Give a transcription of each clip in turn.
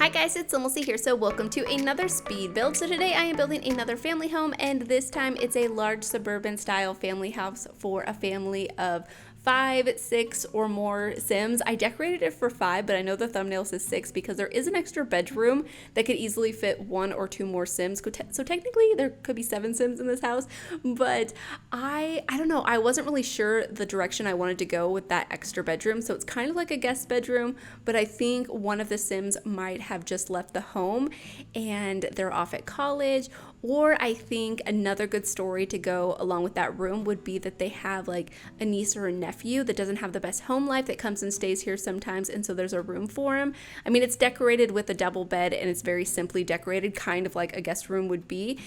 Hi guys, it's SimLicy here, so welcome to another speed build. So today I am building another family home, and this time it's a large suburban style family house for a family of 5, 6 or more Sims. I decorated it for 5, but I know the thumbnail says 6 because there is an extra bedroom that could easily fit 1 or 2 more Sims. So technically there could be 7 Sims in this house, but I don't know. I wasn't really sure the direction I wanted to go with that extra bedroom. So it's kind of like a guest bedroom, but I think one of the Sims might have just left the home and they're off at college. Or I think another good story to go along with that room would be that they have like a niece or a nephew that doesn't have the best home life that comes and stays here sometimes, and so there's a room for him. I mean, it's decorated with a double bed and it's very simply decorated, kind of like a guest room would be.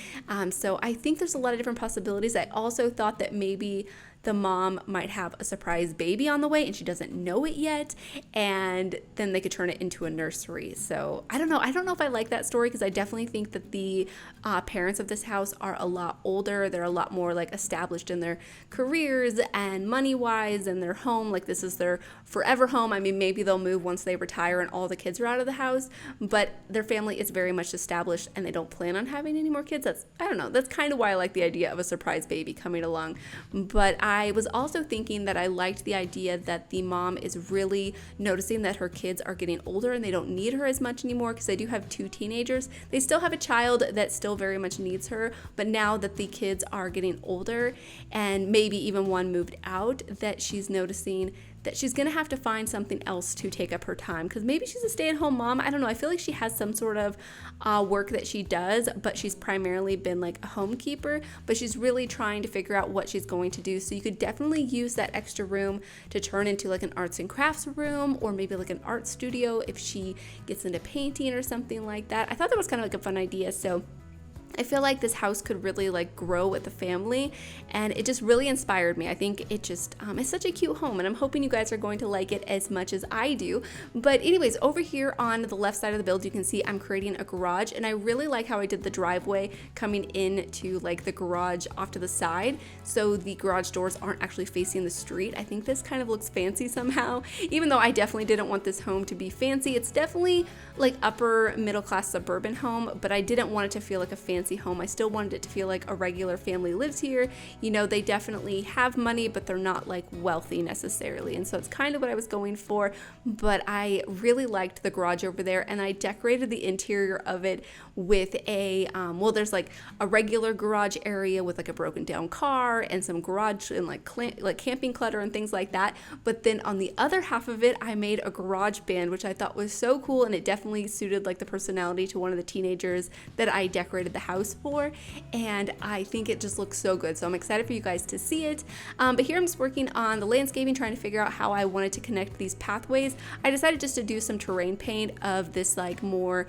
So I think there's a lot of different possibilities. I also thought that maybe the mom might have a surprise baby on the way and she doesn't know it yet, and then they could turn it into a nursery. So I don't know if I like that story, because I definitely think that the parents of this house are a lot older. They're a lot more like established in their careers and money wise, and their home, like this is their forever home. I mean, maybe they'll move once they retire and all the kids are out of the house, but their family is very much established and they don't plan on having any more kids. I don't know, that's kind of why I like the idea of a surprise baby coming along. But I was also thinking that I liked the idea that the mom is really noticing that her kids are getting older and they don't need her as much anymore, because they do have 2 teenagers. They still have a child that still very much needs her, but now that the kids are getting older and maybe even one moved out, that she's noticing that she's going to have to find something else to take up her time, because maybe she's a stay-at-home mom. I don't know. I feel like she has some sort of work that she does, but she's primarily been like a homekeeper, but she's really trying to figure out what she's going to do. So you could definitely use that extra room to turn into like an arts and crafts room, or maybe like an art studio if she gets into painting or something like that. I thought that was kind of like a fun idea. So I feel like this house could really like grow with the family, and it just really inspired me. I think it just is such a cute home, and I'm hoping you guys are going to like it as much as I do. But anyways, over here on the left side of the build, you can see I'm creating a garage, and I really like how I did the driveway coming into like the garage off to the side, so the garage doors aren't actually facing the street. I think this kind of looks fancy somehow, even though I definitely didn't want this home to be fancy. It's definitely like upper middle class suburban home, but I didn't want it to feel like a fancy home. I still wanted it to feel like a regular family lives here. You know, they definitely have money, but they're not like wealthy necessarily. And so it's kind of what I was going for. But I really liked the garage over there, and I decorated the interior of it with a there's like a regular garage area with like a broken down car and some garage and like camping clutter and things like that. But then on the other half of it, I made a garage band, which I thought was so cool, and it definitely suited like the personality to one of the teenagers that I decorated the house for, and I think it just looks so good. So I'm excited for you guys to see it. But here I'm just working on the landscaping, trying to figure out how I wanted to connect these pathways. I decided just to do some terrain paint of this like more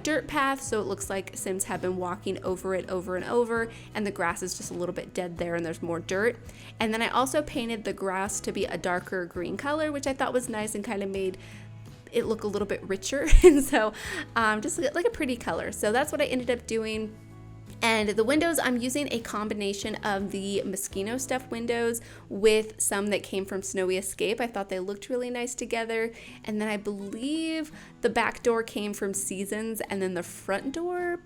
dirt path, so it looks like Sims have been walking over it over and over, and the grass is just a little bit dead there and there's more dirt. And then I also painted the grass to be a darker green color, which I thought was nice and kind of made it look a little bit richer. And so just like a pretty color. So that's what I ended up doing. And the windows, I'm using a combination of the Moschino stuff windows with some that came from Snowy Escape. I thought they looked really nice together. And then I believe the back door came from Seasons, and then the front door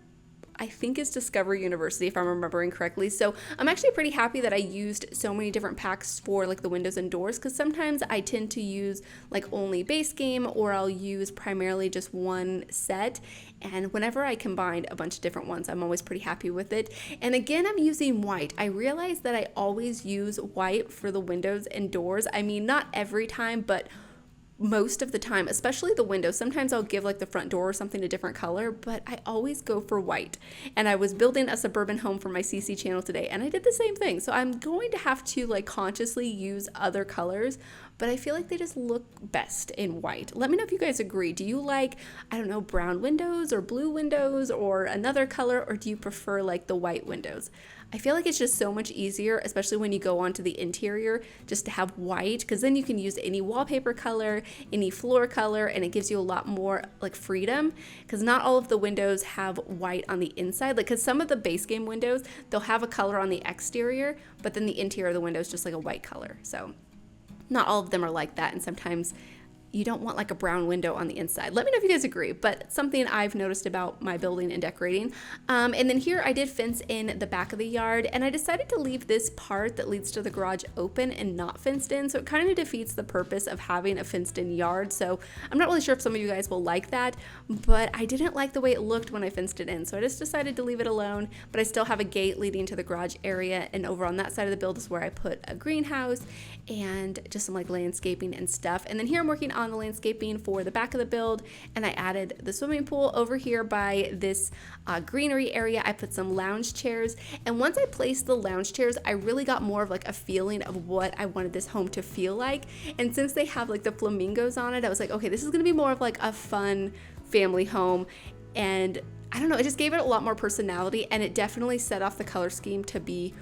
I think is Discover University, if I'm remembering correctly. So I'm actually pretty happy that I used so many different packs for like the windows and doors, because sometimes I tend to use like only base game, or I'll use primarily just one set. And whenever I combine a bunch of different ones, I'm always pretty happy with it. And again, I'm using white. I realized that I always use white for the windows and doors. I mean, not every time, but most of the time, especially the windows. Sometimes I'll give like the front door or something a different color, but I always go for white. And I was building a suburban home for my CC channel today, and I did the same thing. So I'm going to have to like consciously use other colors, but I feel like they just look best in white. Let me know if you guys agree. Do you like, I don't know, brown windows or blue windows or another color, or do you prefer like the white windows? I feel like it's just so much easier, especially when you go onto the interior, just to have white, because then you can use any wallpaper color, any floor color, and it gives you a lot more like freedom, because not all of the windows have white on the inside. Like, because some of the base game windows, they'll have a color on the exterior, but then the interior of the window is just like a white color. So not all of them are like that, and sometimes you don't want like a brown window on the inside. Let me know if you guys agree, but it's something I've noticed about my building and decorating. And then here I did fence in the back of the yard, and I decided to leave this part that leads to the garage open and not fenced in. So it kind of defeats the purpose of having a fenced in yard. So I'm not really sure if some of you guys will like that, but I didn't like the way it looked when I fenced it in. So I just decided to leave it alone, but I still have a gate leading to the garage area. And over on that side of the build is where I put a greenhouse and just some like landscaping and stuff. And then here I'm working on the landscaping for the back of the build, and I added the swimming pool over here by this greenery area. I put some lounge chairs, and once I placed the lounge chairs, I really got more of like a feeling of what I wanted this home to feel like. And since they have like the flamingos on it, I was like, okay, this is gonna be more of like a fun family home. And I don't know, it just gave it a lot more personality, and it definitely set off the color scheme to be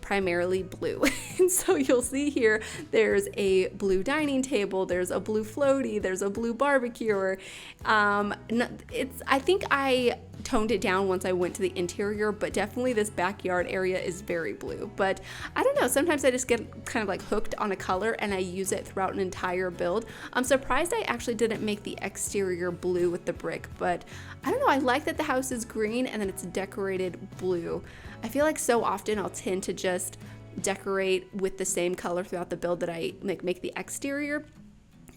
primarily blue. And so you'll see here, there's a blue dining table, there's a blue floaty, there's a blue barbecuer. I think I toned it down once I went to the interior, but definitely this backyard area is very blue. But I don't know, sometimes I just get kind of like hooked on a color and I use it throughout an entire build. I'm surprised I actually didn't make the exterior blue with the brick, but I don't know, I like that the house is green and then it's decorated blue. I feel like so often I'll tend to just decorate with the same color throughout the build that I make the exterior.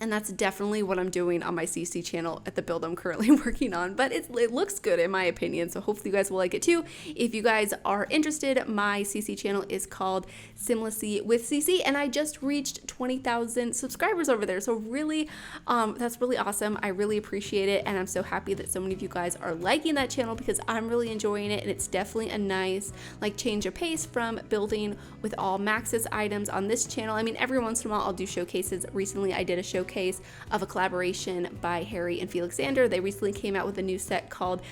And that's definitely what I'm doing on my CC channel at the build I'm currently working on. But it looks good in my opinion, so hopefully you guys will like it too. If you guys are interested, my CC channel is called SimLicy with CC, and I just reached 20,000 subscribers over there. So really, that's really awesome. I really appreciate it, and I'm so happy that so many of you guys are liking that channel because I'm really enjoying it, and it's definitely a nice like change of pace from building with all Max's items on this channel. I mean, every once in a while I'll do showcases. Recently I did a showcase of a collaboration by Harry and Felixander. They recently came out with a new set called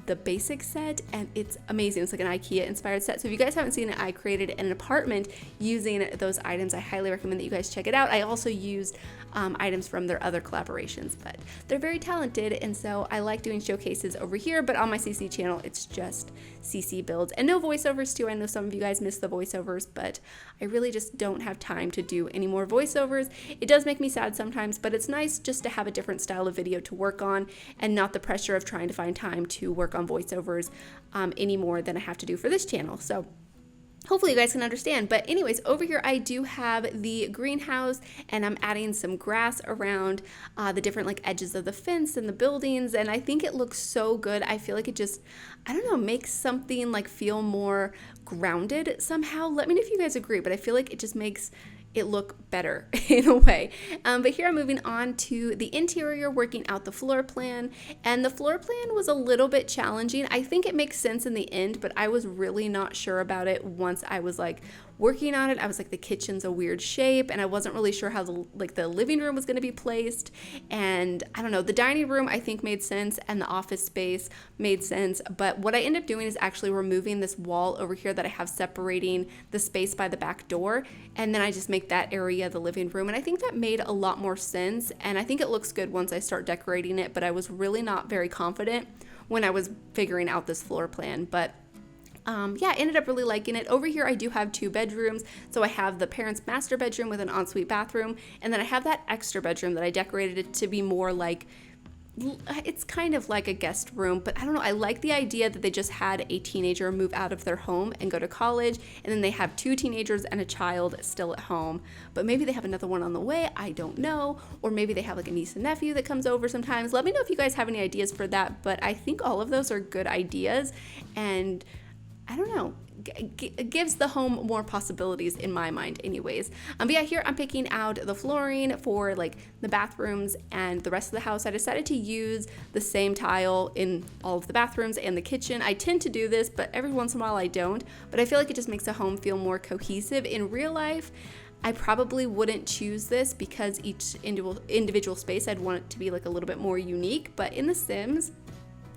the Basic Set, and it's amazing. It's like an IKEA inspired set. So if you guys haven't seen it, I created an apartment using those items. I highly recommend that you guys check it out. I also used items from their other collaborations, but they're very talented, and so I like doing showcases over here. But on my CC channel, it's just CC builds and no voiceovers too. I know some of you guys miss the voiceovers, but I really just don't have time to do any more voiceovers. It does make me sad sometimes, but it's nice just to have a different style of video to work on and not the pressure of trying to find time to work on voiceovers any more than I have to do for this channel. So hopefully you guys can understand. But anyways, over here I do have the greenhouse, and I'm adding some grass around the different like edges of the fence and the buildings, and I think it looks so good. I feel like it just, I don't know, makes something like feel more grounded somehow. Let me know if you guys agree, but I feel like it just makes it look better in a way. But here I'm moving on to the interior, working out the floor plan. And the floor plan was a little bit challenging. I think it makes sense in the end, but I was really not sure about it once I was like working on it. I was like, the kitchen's a weird shape, and I wasn't really sure how the living room was going to be placed. And I don't know, the dining room I think made sense, and the office space made sense. But what I ended up doing is actually removing this wall over here that I have separating the space by the back door, and then I just make that area the living room. And I think that made a lot more sense, and I think it looks good once I start decorating it. But I was really not very confident when I was figuring out this floor plan. But yeah, I ended up really liking it. Over here I do have 2 bedrooms. So I have the parents' master bedroom with an ensuite bathroom, and then I have that extra bedroom that I decorated it to be more like, it's kind of like a guest room, but I don't know, I like the idea that they just had a teenager move out of their home and go to college, and then they have 2 teenagers and a child still at home. But maybe they have another one on the way, I don't know. Or maybe they have like a niece and nephew that comes over sometimes. Let me know if you guys have any ideas for that, but I think all of those are good ideas, and I don't know, it gives the home more possibilities in my mind anyways. But yeah, here I'm picking out the flooring for like the bathrooms and the rest of the house. I decided to use the same tile in all of the bathrooms and the kitchen. I tend to do this, but every once in a while I don't. But I feel like it just makes a home feel more cohesive. In real life, I probably wouldn't choose this because each individual space I'd want it to be like a little bit more unique. But in The Sims,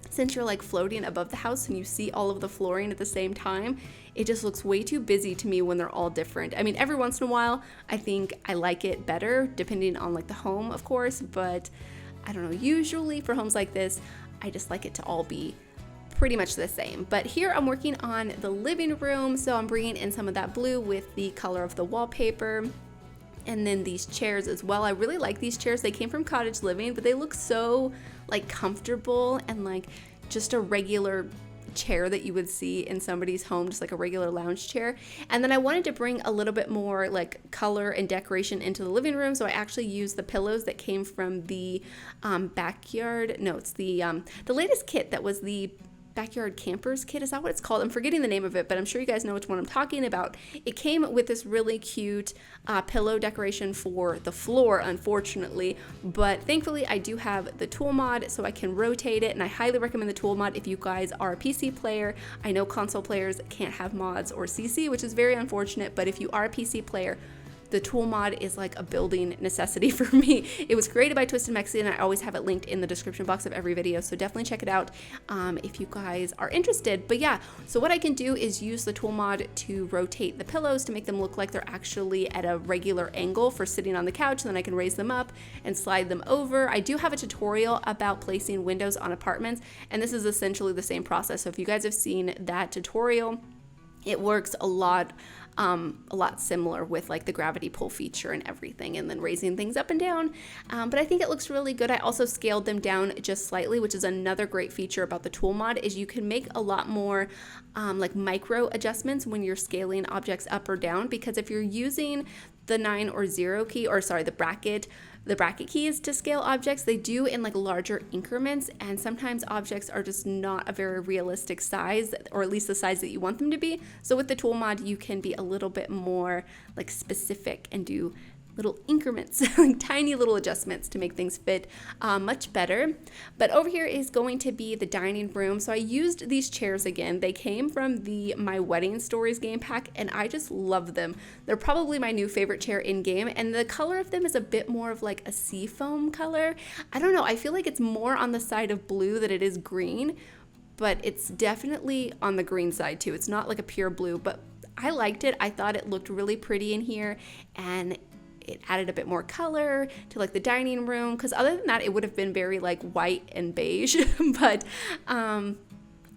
since you're like floating above the house and you see all of the flooring at the same time, it just looks way too busy to me when they're all different. I mean, every once in a while, I think I like it better depending on like the home, of course, but I don't know, usually for homes like this, I just like it to all be pretty much the same. But here I'm working on the living room, so I'm bringing in some of that blue with the color of the wallpaper. And then these chairs as well. I really like these chairs. They came from Cottage Living, but they look so like comfortable and like just a regular chair that you would see in somebody's home, just like a regular lounge chair. And then I wanted to bring a little bit more like color and decoration into the living room, so I actually used the pillows that came from the backyard. No, it's the latest kit that was the Backyard Campers kit. Is that what it's called? I'm forgetting the name of it, but I'm sure you guys know which one I'm talking about. It came with this really cute pillow decoration for the floor, unfortunately, but thankfully I do have the tool mod, so I can rotate it, and I highly recommend the tool mod if you guys are a PC player. I know console players can't have mods or CC, which is very unfortunate, but if you are a PC player, the tool mod is like a building necessity for me. It was created by Twisted Mexican, and I always have it linked in the description box of every video, so definitely check it out if you guys are interested. But yeah, so what I can do is use the tool mod to rotate the pillows to make them look like they're actually at a regular angle for sitting on the couch, and then I can raise them up and slide them over. I do have a tutorial about placing windows on apartments, and this is essentially the same process. So if you guys have seen that tutorial, it works a lot similar with like the gravity pull feature and everything, and then raising things up and down. But I think it looks really good. I also scaled them down just slightly, which is another great feature about the tool mod, is you can make a lot more like micro adjustments when you're scaling objects up or down, because if you're using the 9 or 0 key, or sorry, the bracket keys to scale objects, they do in like larger increments, and sometimes objects are just not a very realistic size, or at least the size that you want them to be. So with the tool mod, you can be a little bit more like specific and do little increments, like tiny little adjustments to make things fit much better. But over here is going to be the dining room. So I used these chairs again. They came from the My Wedding Stories game pack, and I just love them. They're probably my new favorite chair in game, and the color of them is a bit more of like a sea foam color. I don't know, I feel like it's more on the side of blue than it is green, but it's definitely on the green side too. It's not like a pure blue, but I liked it. I thought it looked really pretty in here, and it added a bit more color to like the dining room, because other than that it would have been very like white and beige. But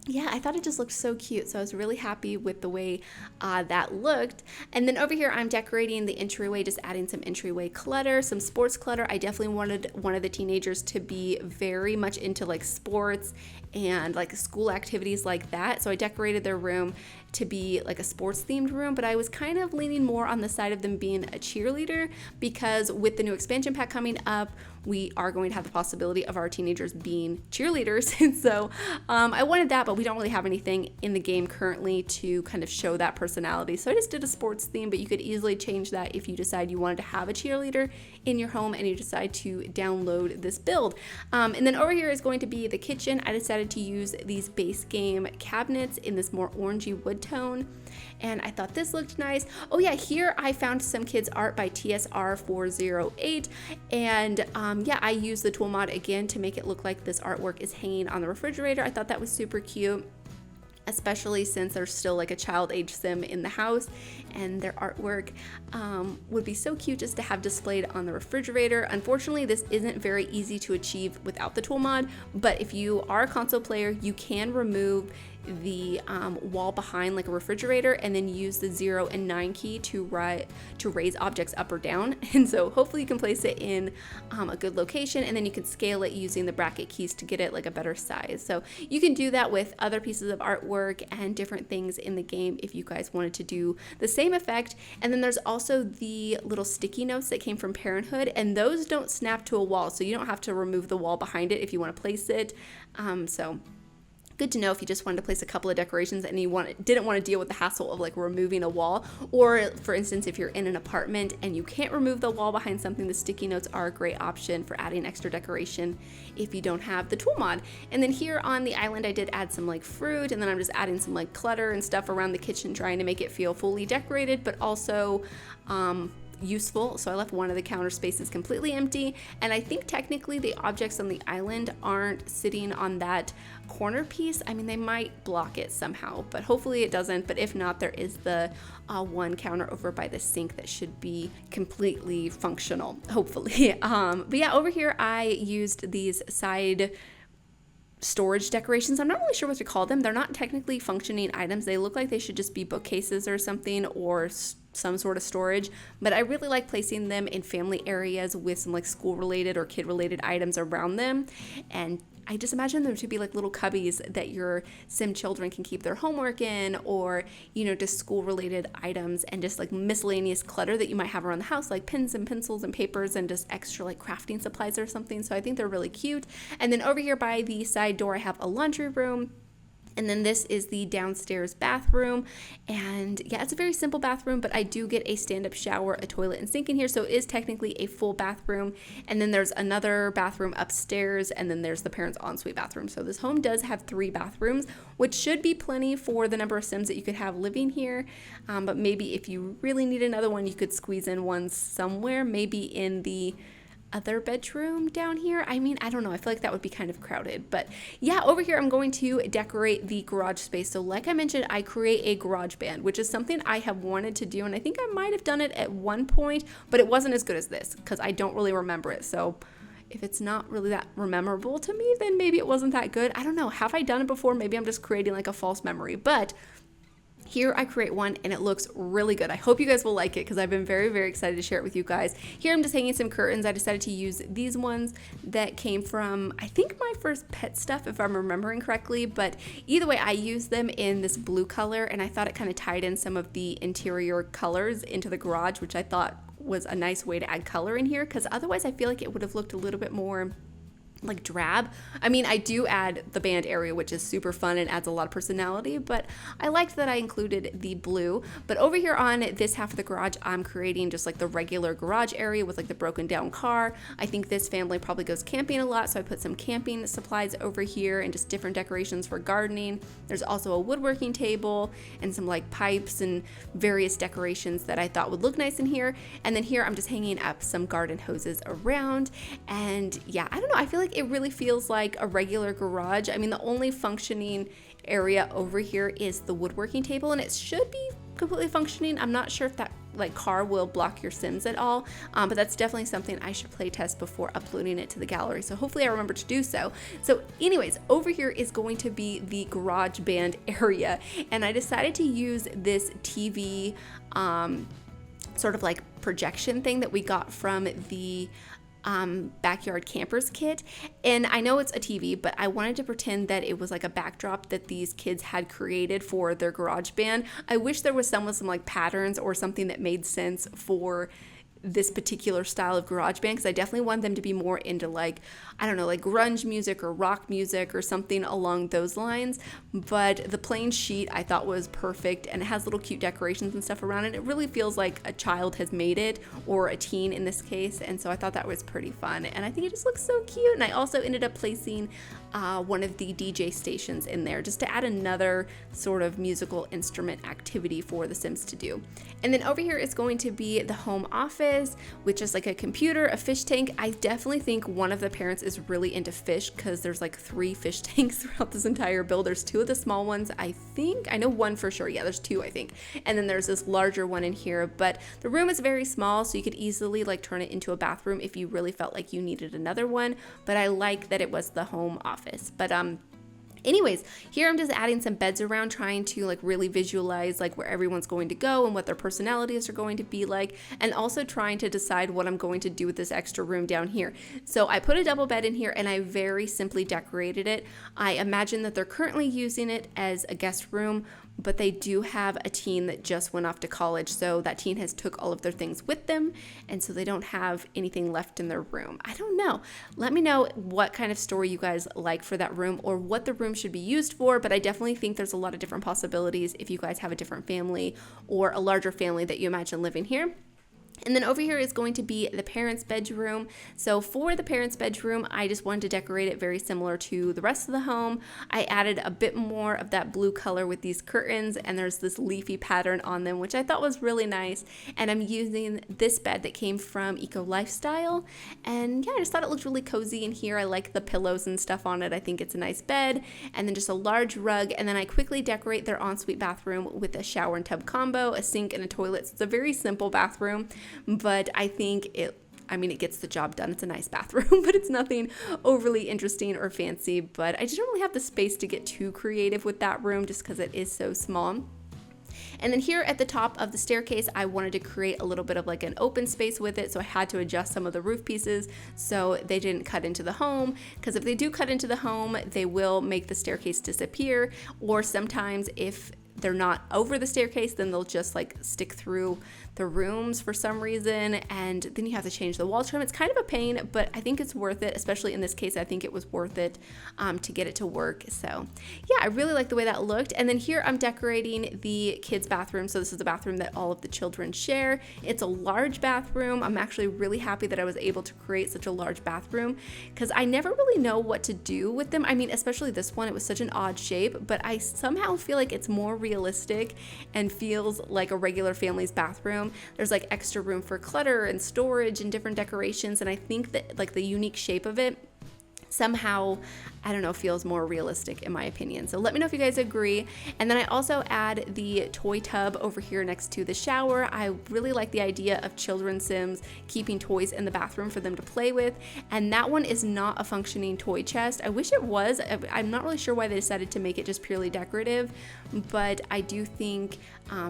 yeah, I thought it just looked so cute, so I was really happy with the way that looked. And then over here I'm decorating the entryway, just adding some entryway clutter, some sports clutter. I definitely wanted one of the teenagers to be very much into like sports and like school activities like that, so I decorated their room to be like a sports themed room, but I was kind of leaning more on the side of them being a cheerleader, because with the new expansion pack coming up, we are going to have the possibility of our teenagers being cheerleaders. And so I wanted that, but we don't really have anything in the game currently to kind of show that personality. So I just did a sports theme, but you could easily change that if you decide you wanted to have a cheerleader in your home and you decide to download this build. And then over here is going to be the kitchen. I decided to use these base game cabinets in this more orangey wood tone, and I thought this looked nice. Oh yeah, here I found some kids art by TSR408, and yeah, I used the tool mod again to make it look like this artwork is hanging on the refrigerator. I thought that was super cute, especially since there's still like a child age sim in the house, and their artwork would be so cute just to have displayed on the refrigerator. Unfortunately, this isn't very easy to achieve without the tool mod, but if you are a console player, you can remove the wall behind like a refrigerator and then use the 0 and 9 key to raise objects up or down. And so hopefully you can place it in a good location, and then you can scale it using the bracket keys to get it like a better size. So you can do that with other pieces of artwork and different things in the game if you guys wanted to do the same effect. And then there's also the little sticky notes that came from Parenthood, and those don't snap to a wall, so you don't have to remove the wall behind it if you want to place it. So good to know if you just wanted to place a couple of decorations and you didn't want to deal with the hassle of like removing a wall, or for instance if you're in an apartment and you can't remove the wall behind something, the sticky notes are a great option for adding extra decoration if you don't have the tool mod. And then here on the island I did add some like fruit, and then I'm just adding some like clutter and stuff around the kitchen, trying to make it feel fully decorated but also useful. So I left one of the counter spaces completely empty, and I think technically the objects on the island aren't sitting on that corner piece. I mean, they might block it somehow, but hopefully it doesn't. But if not, there is the one counter over by the sink that should be completely functional, hopefully. But yeah, over here I used these side storage decorations. I'm not really sure what to call them. They're not technically functioning items. They look like they should just be bookcases or something, or some sort of storage, but I really like placing them in family areas with some like school related or kid related items around them. And I just imagine them to be like little cubbies that your sim children can keep their homework in, or, you know, just school related items and just like miscellaneous clutter that you might have around the house, like pens and pencils and papers and just extra like crafting supplies or something. So I think they're really cute. And then over here by the side door, I have a laundry room. And then this is the downstairs bathroom. And yeah, it's a very simple bathroom, but I do get a stand-up shower, a toilet, and sink in here. So it is technically a full bathroom. And then there's another bathroom upstairs, and then there's the parents' ensuite bathroom. So this home does have 3 bathrooms, which should be plenty for the number of Sims that you could have living here. But maybe if you really need another one, you could squeeze in one somewhere, maybe in the other bedroom down here. I mean, I don't know. I feel like that would be kind of crowded. But yeah, over here I'm going to decorate the garage space. So like I mentioned, I create a garage band, which is something I have wanted to do. And I think I might have done it at one point, but it wasn't as good as this because I don't really remember it. So if it's not really that memorable to me, then maybe it wasn't that good. I don't know. Have I done it before? Maybe I'm just creating like a false memory. But here I create one and it looks really good. I hope you guys will like it because I've been very, very excited to share it with you guys. Here I'm just hanging some curtains. I decided to use these ones that came from, I think, my first pet stuff, if I'm remembering correctly. But either way, I used them in this blue color and I thought it kind of tied in some of the interior colors into the garage, which I thought was a nice way to add color in here, because otherwise I feel like it would have looked a little bit more like drab. I mean, I do add the band area, which is super fun and adds a lot of personality, but I liked that I included the blue. But over here on this half of the garage, I'm creating just like the regular garage area with like the broken down car. I think this family probably goes camping a lot, so I put some camping supplies over here and just different decorations for gardening. There's also a woodworking table and some like pipes and various decorations that I thought would look nice in here. And then here I'm just hanging up some garden hoses around. And yeah, I don't know, I feel like it really feels like a regular garage. I mean, the only functioning area over here is the woodworking table, and it should be completely functioning. I'm not sure if that like car will block your Sims at all, but that's definitely something I should play test before uploading it to the gallery. So hopefully I remember to do so. So anyways, over here is going to be the garage band area, and I decided to use this TV sort of like projection thing that we got from the backyard campers kit. And I know it's a TV, but I wanted to pretend that it was like a backdrop that these kids had created for their garage band. I wish there was some with some like patterns or something that made sense for this particular style of garage band, because I definitely want them to be more into like, I don't know, like grunge music or rock music or something along those lines. But the plain sheet I thought was perfect, and it has little cute decorations and stuff around it. It really feels like a child has made it, or a teen in this case, and so I thought that was pretty fun, and I think it just looks so cute. And I also ended up placing one of the DJ stations in there just to add another sort of musical instrument activity for the Sims to do. And then over here is going to be the home office, which is like a computer, a fish tank. I definitely think one of the parents is really into fish, because there's like 3 fish tanks throughout this entire build. There's 2 of the small ones, I think. I know one for sure. Yeah, there's 2, I think. And then there's this larger one in here, but the room is very small, so you could easily like turn it into a bathroom if you really felt like you needed another one. But I like that it was the home office. But anyways, here I'm just adding some beds around, trying to like really visualize like where everyone's going to go and what their personalities are going to be like, and also trying to decide what I'm going to do with this extra room down here. So I put a double bed in here and I very simply decorated it. I imagine that they're currently using it as a guest room, but they do have a teen that just went off to college, so that teen has took all of their things with them, and so they don't have anything left in their room. I don't know. Let me know what kind of story you guys like for that room, or what the room should be used for, but I definitely think there's a lot of different possibilities if you guys have a different family or a larger family that you imagine living here. And then over here is going to be the parents' bedroom. So for the parents' bedroom, I just wanted to decorate it very similar to the rest of the home. I added a bit more of that blue color with these curtains, and there's this leafy pattern on them, which I thought was really nice. And I'm using this bed that came from Eco Lifestyle. And yeah, I just thought it looked really cozy in here. I like the pillows and stuff on it. I think it's a nice bed. And then just a large rug. And then I quickly decorate their ensuite bathroom with a shower and tub combo, a sink, and a toilet. So it's a very simple bathroom, but I think it I mean, it gets the job done. It's a nice bathroom, but it's nothing overly interesting or fancy. But I just don't really have the space to get too creative with that room just because it is so small. And then here at the top of the staircase, I wanted to create a little bit of like an open space with it. So I had to adjust some of the roof pieces so they didn't cut into the home. Because if they do cut into the home, they will make the staircase disappear. Or sometimes if they're not over the staircase, then they'll just like stick through the rooms for some reason, and then you have to change the wall trim. It's kind of a pain, but I think it's worth it, especially in this case. I think it was worth it to get it to work. So yeah, I really like the way that looked. And then here I'm decorating the kids' bathroom. So this is the bathroom that all of the children share. It's a large bathroom. I'm actually really happy that I was able to create such a large bathroom because I never really know what to do with them. I mean, especially this one, it was such an odd shape, but I somehow feel like it's more realistic and feels like a regular family's bathroom. There's like extra room for clutter and storage and different decorations, and I think that like the unique shape of it somehow, I don't know, feels more realistic in my opinion. So let me know if you guys agree. And then I also add the toy tub over here next to the shower. I really like the idea of children's Sims keeping toys in the bathroom for them to play with. And that one is not a functioning toy chest. I wish it was. I'm not really sure why they decided to make it just purely decorative, but I do think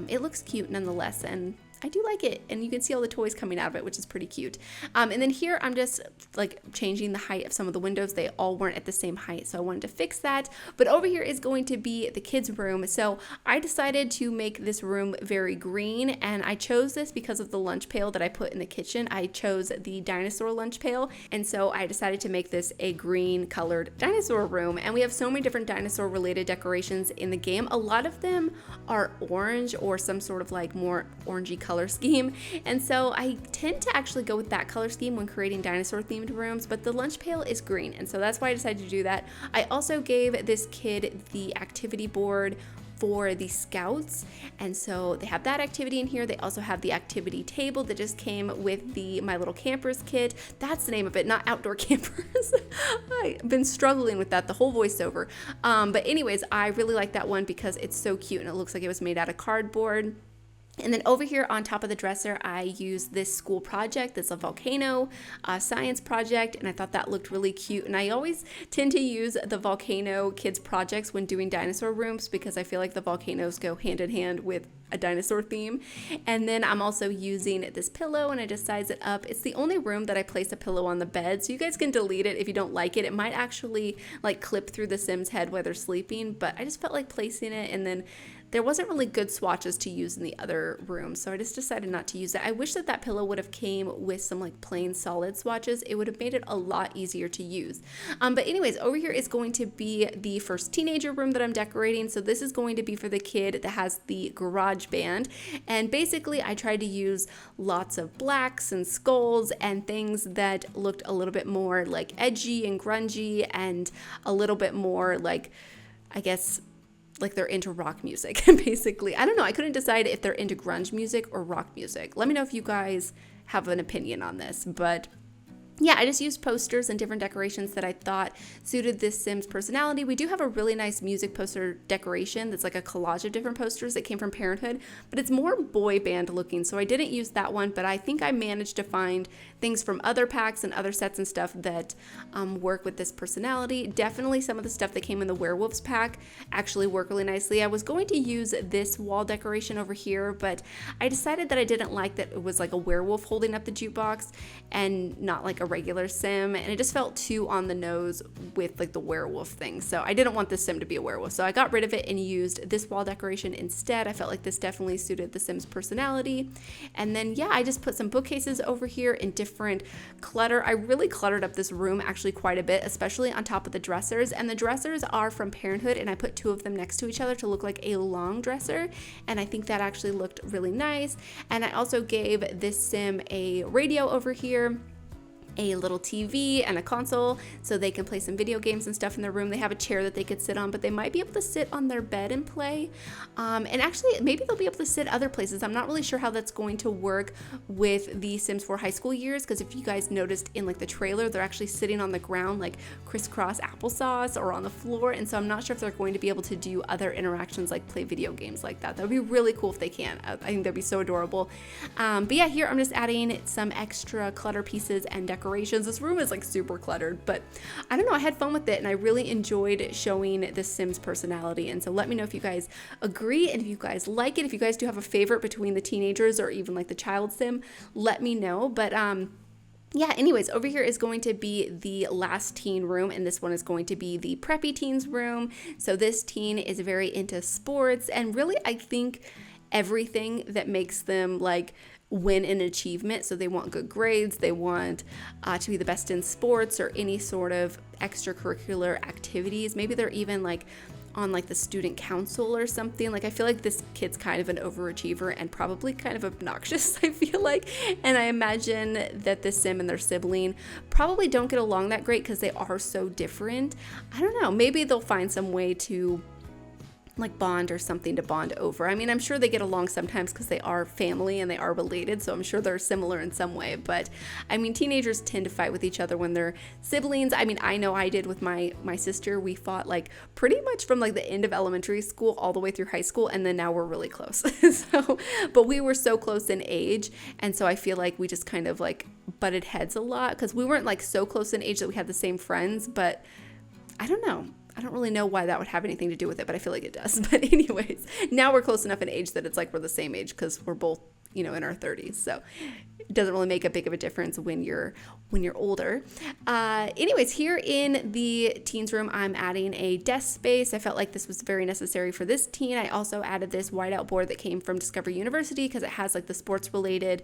it looks cute nonetheless. And I do like it, and you can see all the toys coming out of it, which is pretty cute. And then here I'm just like changing the height of some of the windows. They all weren't at the same height, so I wanted to fix that. But over here is going to be the kids' room. So I decided to make this room very green, and I chose this because of the lunch pail that I put in the kitchen. I chose the dinosaur lunch pail, and so I decided to make this a green colored dinosaur room. And we have so many different dinosaur related decorations in the game. A lot of them are orange or some sort of like more orangey color scheme, and so I tend to actually go with that color scheme when creating dinosaur themed rooms, but the lunch pail is green, and so that's why I decided to do that. I also gave this kid the activity board for the scouts, and so they have that activity in here. They also have the activity table that just came with the My Little Campers kit. That's the name of it, not Outdoor Campers. I've been struggling with that the whole voiceover, but anyways, I really like that one because it's so cute and it looks like it was made out of cardboard. And then over here on top of the dresser, I used this school project. It's a volcano science project, and I thought that looked really cute. And I always tend to use the volcano kids projects when doing dinosaur rooms because I feel like the volcanoes go hand in hand with a dinosaur theme. And then I'm also using this pillow, and I just size it up. It's the only room that I place a pillow on the bed, so you guys can delete it if you don't like it. It might actually like clip through the Sim's head while they're sleeping, but I just felt like placing it, and then there wasn't really good swatches to use in the other room, so I just decided not to use it. I wish that that pillow would have came with some like plain solid swatches. It would have made it a lot easier to use. But anyways, over here is going to be the first teenager room that I'm decorating. So this is going to be for the kid that has the garage band. And basically I tried to use lots of blacks and skulls and things that looked a little bit more like edgy and grungy and a little bit more like, I guess, like they're into rock music, basically. I don't know. I couldn't decide if they're into grunge music or rock music. Let me know if you guys have an opinion on this, but yeah, I just used posters and different decorations that I thought suited this Sim's personality. We do have a really nice music poster decoration that's like a collage of different posters that came from Parenthood, but it's more boy band looking, so I didn't use that one, but I think I managed to find things from other packs and other sets and stuff that work with this personality. Definitely some of the stuff that came in the werewolves pack actually work really nicely. I was going to use this wall decoration over here, but I decided that I didn't like that it was like a werewolf holding up the jukebox and not like a regular Sim, and it just felt too on the nose with like the werewolf thing, so I didn't want the Sim to be a werewolf, so I got rid of it and used this wall decoration instead. I felt like this definitely suited the Sim's personality. And then yeah, I just put some bookcases over here in different clutter. I really cluttered up this room actually quite a bit, especially on top of the dressers, and the dressers are from Parenthood, and I put two of them next to each other to look like a long dresser, and I think that actually looked really nice. And I also gave this Sim a radio over here. a little TV and a console so they can play some video games and stuff in their room. They have a chair that they could sit on, but they might be able to sit on their bed and play. And actually, maybe they'll be able to sit other places. I'm not really sure how that's going to work with the Sims 4 high school years, because if you guys noticed in like the trailer, they're actually sitting on the ground like crisscross applesauce or on the floor. And so I'm not sure if they're going to be able to do other interactions like play video games like that. That would be really cool if they can. I think that'd be so adorable. But yeah, here I'm just adding some extra clutter pieces and decorations. This room is like super cluttered, but I don't know, I had fun with it and I really enjoyed showing the Sims personality. And so let me know if you guys agree and if you guys like it. If you guys do have a favorite between the teenagers or even like the child Sim, let me know. But yeah, anyways, over here is going to be the last teen room, and this one is going to be the preppy teens room. So this teen is very into sports, and really I think everything that makes them like win an achievement. So they want good grades, they want to be the best in sports or any sort of extracurricular activities. Maybe they're even like on like the student council or something. Like I feel like this kid's kind of an overachiever and probably kind of obnoxious, I feel like. And I imagine that the Sim and their sibling probably don't get along that great because they are so different. I don't know, maybe they'll find some way to like bond or something to bond over. I mean, I'm sure they get along sometimes because they are family and they are related, so I'm sure they're similar in some way. But I mean, teenagers tend to fight with each other when they're siblings. I mean, I know I did with my sister. We fought like pretty much from like the end of elementary school all the way through high school, and then now we're really close. But we were so close in age, and so I feel like we just kind of like butted heads a lot because we weren't like so close in age that we had the same friends. But I don't know. I don't really know why that would have anything to do with it, but I feel like it does. But anyways, now we're close enough in age that it's like we're the same age because we're both, you know, in our 30s. So it doesn't really make a big of a difference when you're older. Anyways, here in the teens room, I'm adding a desk space. I felt like this was very necessary for this teen. I also added this whiteout board that came from Discovery University because it has like the sports related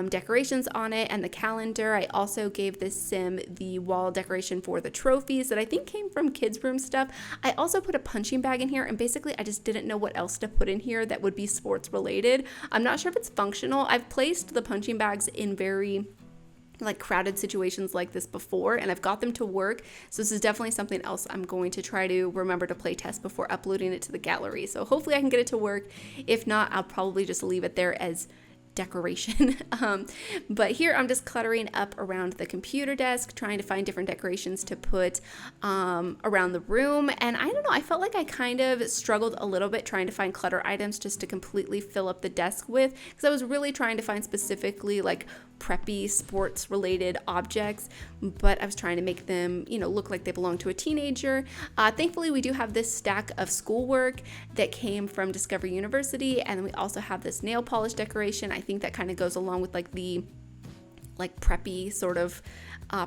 decorations on it and the calendar. I also gave this Sim the wall decoration for the trophies that I think came from kids room stuff. I also put a punching bag in here, and basically I just didn't know what else to put in here that would be sports related. I'm not sure if it's functional. I've placed the punching bags in very like crowded situations like this before, and I've got them to work. So this is definitely something else I'm going to try to remember to play test before uploading it to the gallery. So hopefully I can get it to work. If not, I'll probably just leave it there as decoration. But here I'm just cluttering up around the computer desk, trying to find different decorations to put around the room. And I don't know, I felt like I kind of struggled a little bit trying to find clutter items just to completely fill up the desk with, because I was really trying to find specifically like preppy sports related objects, but I was trying to make them, you know, look like they belong to a teenager. Thankfully, we do have this stack of schoolwork that came from Discovery University, and then we also have this nail polish decoration. I think that kind of goes along with like the preppy sort of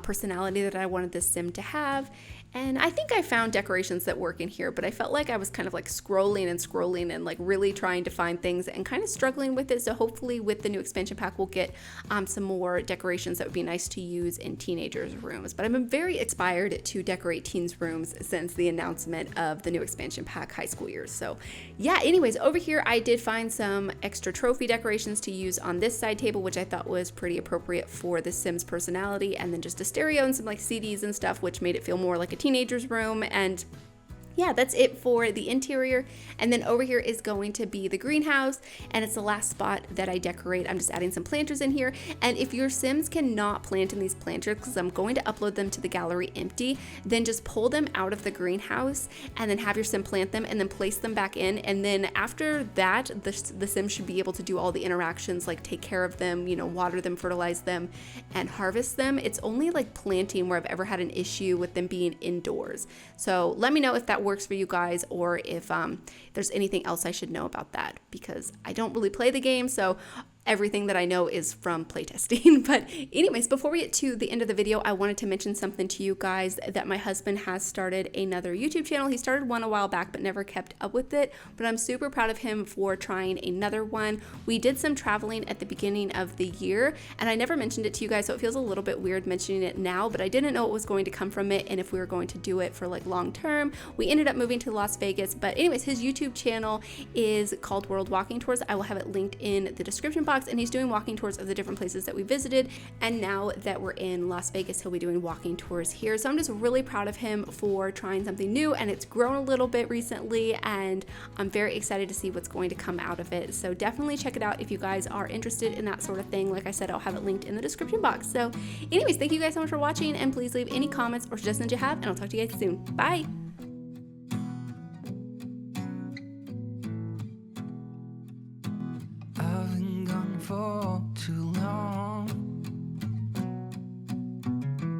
personality that I wanted this Sim to have. And I think I found decorations that work in here, but I felt like I was kind of like scrolling and like really trying to find things and kind of struggling with it. So hopefully with the new expansion pack, we'll get some more decorations that would be nice to use in teenagers' rooms. But I've been very inspired to decorate teens' rooms since the announcement of the new expansion pack high school years. So yeah, anyways, over here I did find some extra trophy decorations to use on this side table, which I thought was pretty appropriate for the Sims personality, and then just a stereo and some like CDs and stuff, which made it feel more like a teenager's room. And yeah, that's it for the interior. And then over here is going to be the greenhouse, and it's the last spot that I decorate. I'm just adding some planters in here. And if your Sims cannot plant in these planters, because I'm going to upload them to the gallery empty, then just pull them out of the greenhouse and then have your Sim plant them and then place them back in. And then after that, the Sim should be able to do all the interactions, like take care of them, you know, water them, fertilize them, and harvest them. It's only like planting where I've ever had an issue with them being indoors. So let me know if that works for you guys, or if there's anything else I should know about that, because I don't really play the game, so everything that I know is from playtesting. But anyways, before we get to the end of the video, I wanted to mention something to you guys, that my husband has started another YouTube channel. He started one a while back but never kept up with it, but I'm super proud of him for trying another one. We did some traveling at the beginning of the year, and I never mentioned it to you guys, so it feels a little bit weird mentioning it now, but I didn't know what was going to come from it and if we were going to do it for like long term. We ended up moving to Las Vegas, but anyways, his YouTube channel is called World Walking Tours. I will have it linked in the description box box, and he's doing walking tours of the different places that we visited. And now that we're in Las Vegas, he'll be doing walking tours here. So I'm just really proud of him for trying something new, and it's grown a little bit recently, and I'm very excited to see what's going to come out of it. So definitely check it out if you guys are interested in that sort of thing. Like I said, I'll have it linked in the description box. So anyways, thank you guys so much for watching, and please leave any comments or suggestions you have, and I'll talk to you guys soon. Bye. I've been gone for too long,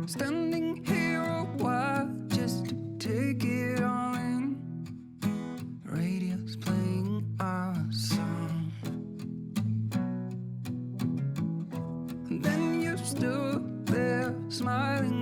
standing here a while just to take it all in. Radio's playing our song, and then you stood there smiling